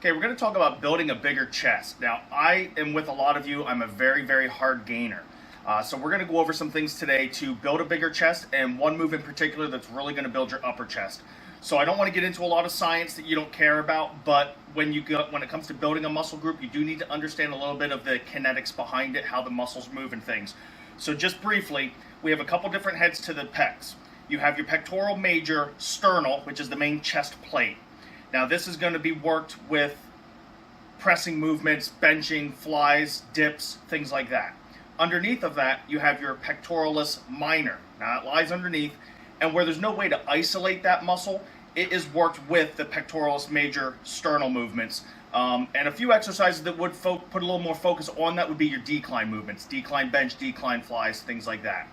Okay, we're going to talk about building a bigger chest. Now, I am with a lot of you. I'm a very, very hard gainer. So we're going to go over some things today to build a bigger chest, and one move in particular that's really going to build your upper chest. So I don't want to get into a lot of science that you don't care about, but when it comes to building a muscle group, you do need to understand a little bit of the kinetics behind it, how the muscles move and things. So just briefly, we have a couple different heads to the pecs. You have your pectoral major sternal, which is the main chest plate. Now this is going to be worked with pressing movements, benching, flies, dips, things like that. Underneath of that, you have your pectoralis minor. Now it lies underneath, and where there's no way to isolate that muscle, it is worked with the pectoralis major sternal movements. And a few exercises that would put a little more focus on that would be your decline movements, decline bench, decline flies, things like that.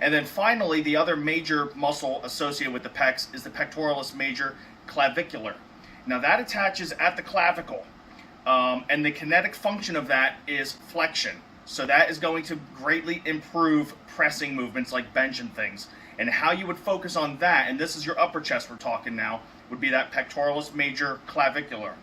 And then finally, the other major muscle associated with the pecs is the pectoralis major clavicular. Now that attaches at the clavicle, and the kinetic function of that is flexion. So that is going to greatly improve pressing movements like bench and things. And how you would focus on that, and this is your upper chest we're talking now, would be that pectoralis major clavicular.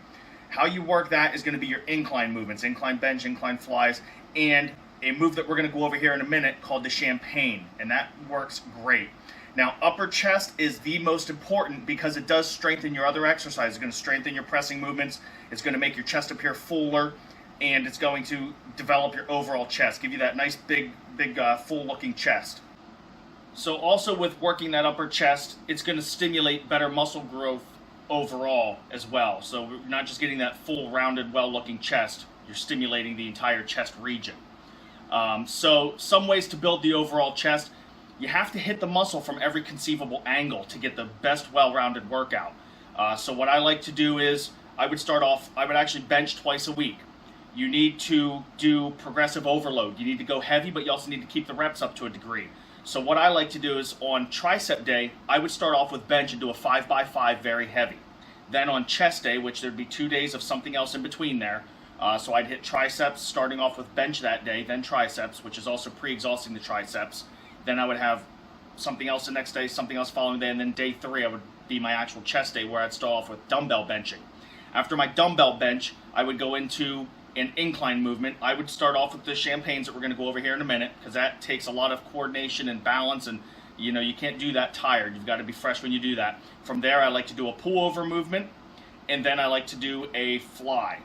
How you work that is going to be your incline movements, incline bench, incline flies, and a move that we're going to go over here in a minute called the champagne, and that works great. Now, upper chest is the most important because it does strengthen your other exercises. It's going to strengthen your pressing movements. It's going to make your chest appear fuller, and it's going to develop your overall chest, give you that nice big full-looking chest. So also with working that upper chest, it's going to stimulate better muscle growth overall as well. So we're not just getting that full, rounded, well-looking chest. You're stimulating the entire chest region. So some ways to build the overall chest. You have to hit the muscle from every conceivable angle to get the best well-rounded workout. So what I like to do is I would actually bench twice a week. You need to do progressive overload. You need to go heavy, but you also need to keep the reps up to a degree. So what I like to do is on tricep day, I would start off with bench and do a 5x5 very heavy. Then on chest day, which there'd be 2 days of something else in between there, so I'd hit triceps starting off with bench that day, then triceps, which is also pre-exhausting the triceps. Then I would have something else the next day, something else following day, and then day 3 I would be my actual chest day where I'd start off with dumbbell benching. After my dumbbell bench, I would go into an incline movement. I would start off with the champagnes that we're going to go over here in a minute because that takes a lot of coordination and balance, and you can't do that tired. You've got to be fresh when you do that. From there, I like to do a pull-over movement, and then I like to do a fly.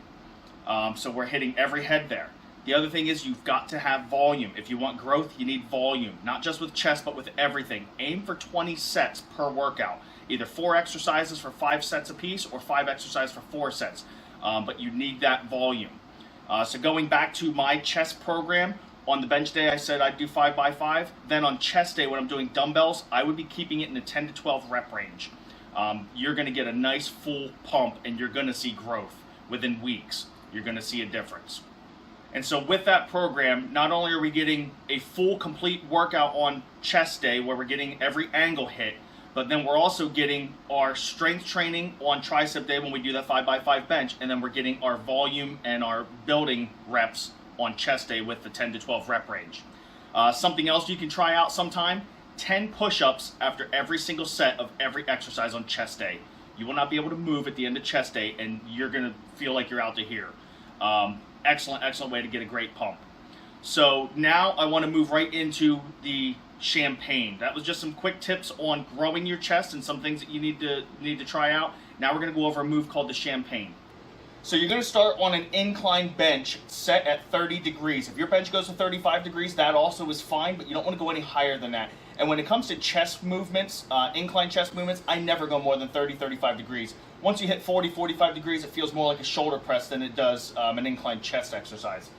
So we're hitting every head there. The other thing is you've got to have volume. If you want growth, you need volume, not just with chest, but with everything. Aim for 20 sets per workout, either 4 exercises for 5 sets apiece or 5 exercises for 4 sets, but you need that volume. So going back to my chest program, on the bench day I said I'd do 5x5. Then on chest day when I'm doing dumbbells, I would be keeping it in the 10 to 12 rep range. You're going to get a nice full pump, and you're going to see growth within weeks. You're going to see a difference. And so with that program, not only are we getting a full complete workout on chest day where we're getting every angle hit, but then we're also getting our strength training on tricep day when we do that 5x5 bench, and then we're getting our volume and our building reps on chest day with the 10 to 12 rep range. Something else you can try out sometime, 10 push-ups after every single set of every exercise on chest day. You will not be able to move at the end of chest day, and you're going to feel like you're out to here. Excellent way to get a great pump. So now I want to move right into the champagne. That was just some quick tips on growing your chest and some things that you need to try out. Now we're going to go over a move called the champagne. So you're going to start on an incline bench set at 30 degrees. If your bench goes to 35 degrees, that also is fine, but you don't want to go any higher than that. And when it comes to chest movements, incline chest movements, I never go more than 30, 35 degrees. Once you hit 40, 45 degrees, it feels more like a shoulder press than it does an incline chest exercise.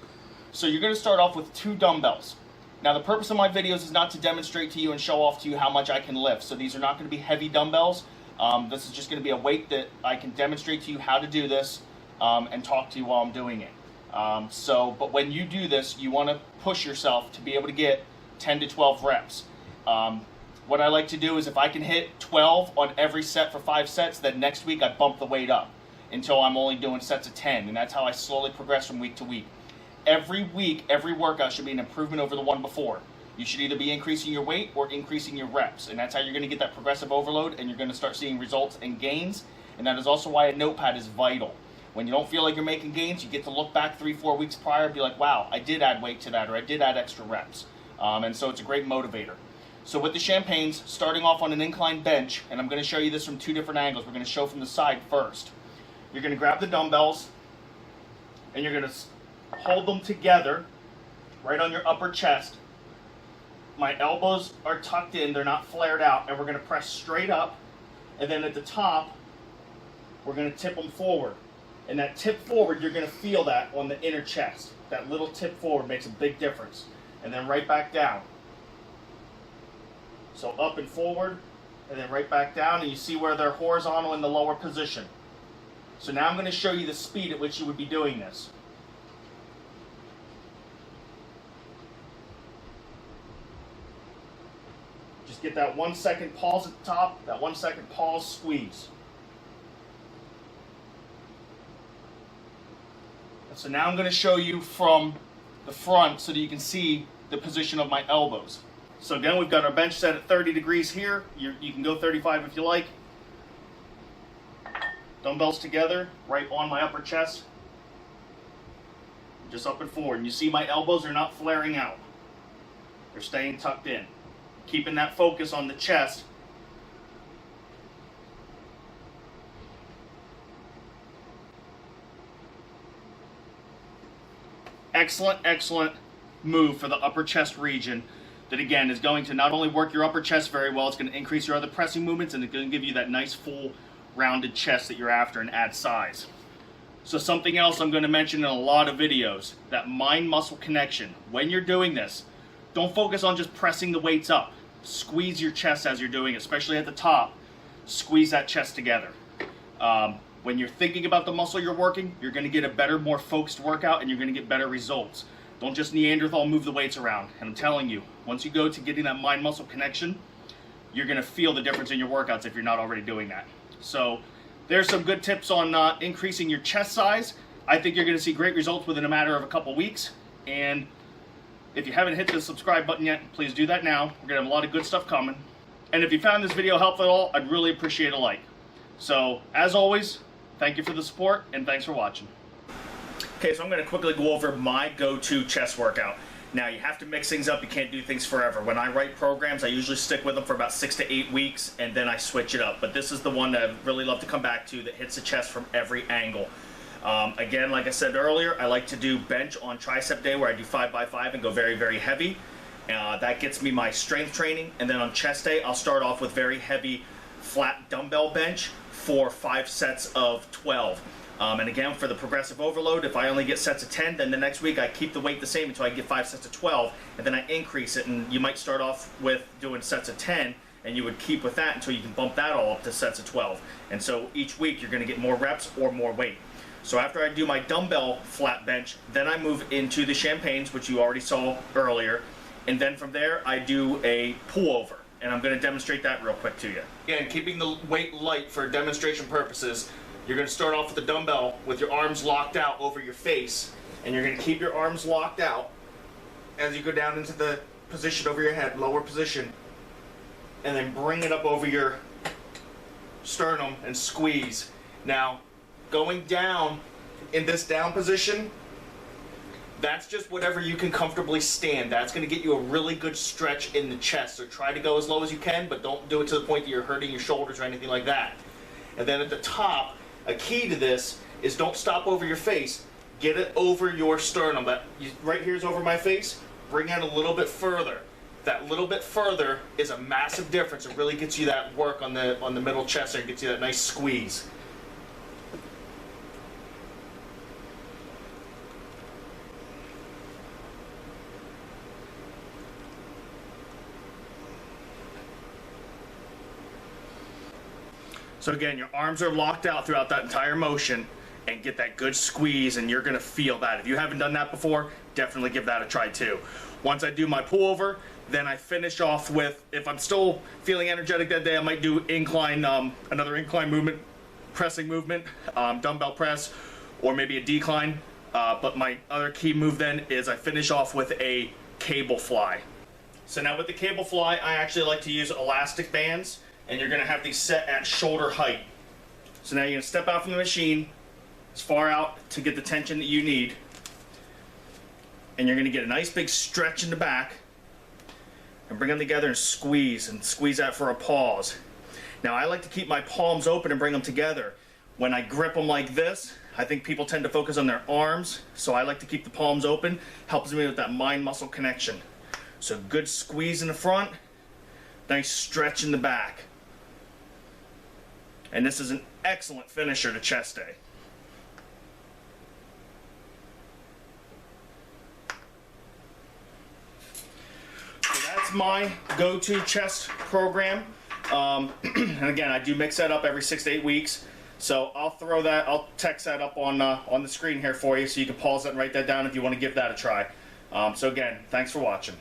So you're going to start off with 2 dumbbells. Now the purpose of my videos is not to demonstrate to you and show off to you how much I can lift. So these are not going to be heavy dumbbells. This is just going to be a weight that I can demonstrate to you how to do this and talk to you while I'm doing it. But when you do this, you want to push yourself to be able to get 10 to 12 reps. What I like to do is if I can hit 12 on every set for 5 sets, then next week I bump the weight up until I'm only doing sets of 10, and that's how I slowly progress from week to week. Every week, every workout should be an improvement over the one before. You should either be increasing your weight or increasing your reps, and that's how you're going to get that progressive overload, and you're going to start seeing results and gains, and that is also why a notepad is vital. When you don't feel like you're making gains, you get to look back 3-4 weeks prior and be like, wow, I did add weight to that, or I did add extra reps. And so it's a great motivator. So with the champagnes, starting off on an incline bench, and I'm going to show you this from 2 different angles. We're going to show from the side first. You're going to grab the dumbbells, and you're going to hold them together right on your upper chest. My elbows are tucked in, they're not flared out, and we're going to press straight up, and then at the top, we're going to tip them forward. And that tip forward, you're going to feel that on the inner chest. That little tip forward makes a big difference. And then right back down. So up and forward, and then right back down, and you see where they're horizontal in the lower position. So now I'm going to show you the speed at which you would be doing this. Just get that 1 second pause at the top, that 1 second pause, squeeze. So now I'm going to show you from the front so that you can see the position of my elbows. So again, we've got our bench set at 30 degrees here. You can go 35 if you like. Dumbbells together, right on my upper chest. Just up and forward. And you see my elbows are not flaring out. They're staying tucked in. Keeping that focus on the chest. Excellent, excellent move for the upper chest region that, again, is going to not only work your upper chest very well, it's going to increase your other pressing movements, and it's going to give you that nice full rounded chest that you're after and add size. So something else I'm going to mention in a lot of videos, that mind-muscle connection. When you're doing this, don't focus on just pressing the weights up. Squeeze your chest as you're doing it, especially at the top. Squeeze that chest together. When you're thinking about the muscle you're working, you're going to get a better, more focused workout, and you're going to get better results. Don't just Neanderthal move the weights around. And I'm telling you, once you go to getting that mind-muscle connection, you're going to feel the difference in your workouts if you're not already doing that. So there's some good tips on increasing your chest size. I think you're going to see great results within a matter of a couple weeks. And if you haven't hit the subscribe button yet, please do that now. We're going to have a lot of good stuff coming. And if you found this video helpful at all, I'd really appreciate a like. So, as always, thank you for the support, and thanks for watching. Okay, so I'm going to quickly go over my go-to chest workout. Now, you have to mix things up. You can't do things forever. When I write programs, I usually stick with them for about 6 to 8 weeks, and then I switch it up. But this is the one that I really love to come back to that hits the chest from every angle. Again, like I said earlier, I like to do bench on tricep day where I do 5x5 and go very, very heavy. That gets me my strength training. And then on chest day, I'll start off with very heavy flat dumbbell bench for 5 sets of 12. And again, for the progressive overload, if I only get sets of 10, then the next week I keep the weight the same until I get 5 sets of 12, and then I increase it. And you might start off with doing sets of 10, and you would keep with that until you can bump that all up to sets of 12. And so each week you're going to get more reps or more weight. So after I do my dumbbell flat bench, then I move into the champagnes, which you already saw earlier, and then from there I do a pullover. And I'm going to demonstrate that real quick to you. Again, keeping the weight light for demonstration purposes, you're going to start off with the dumbbell with your arms locked out over your face, and you're going to keep your arms locked out as you go down into the position over your head, lower position, and then bring it up over your sternum and squeeze. Now, going down in this down position, that's just whatever you can comfortably stand. That's going to get you a really good stretch in the chest. So try to go as low as you can, but don't do it to the point that you're hurting your shoulders or anything like that. And then at the top, a key to this is don't stop over your face. Get it over your sternum. Right here is over my face. Bring it a little bit further. That little bit further is a massive difference. It really gets you that work on the middle chest there. It gets you that nice squeeze. So again, your arms are locked out throughout that entire motion, and get that good squeeze, and you're going to feel that. If you haven't done that before, definitely give that a try too. Once I do my pullover, then I finish off with, if I'm still feeling energetic that day, I might do incline, another incline movement, pressing movement, dumbbell press, or maybe a decline. But my other key move then is I finish off with a cable fly. So now with the cable fly, I actually like to use elastic bands, and you're going to have these set at shoulder height. So now you're going to step out from the machine, as far out to get the tension that you need. And you're gonna get a nice big stretch in the back and bring them together and squeeze that for a pause. Now I like to keep my palms open and bring them together. When I grip them like this, I think people tend to focus on their arms, so I like to keep the palms open. Helps me with that mind-muscle connection. So good squeeze in the front, nice stretch in the back. And this is an excellent finisher to chest day. So that's my go-to chest program. And again, I do mix that up every 6 to 8 weeks. So I'll text that up on the screen here for you, so you can pause that and write that down if you want to give that a try. So again, thanks for watching.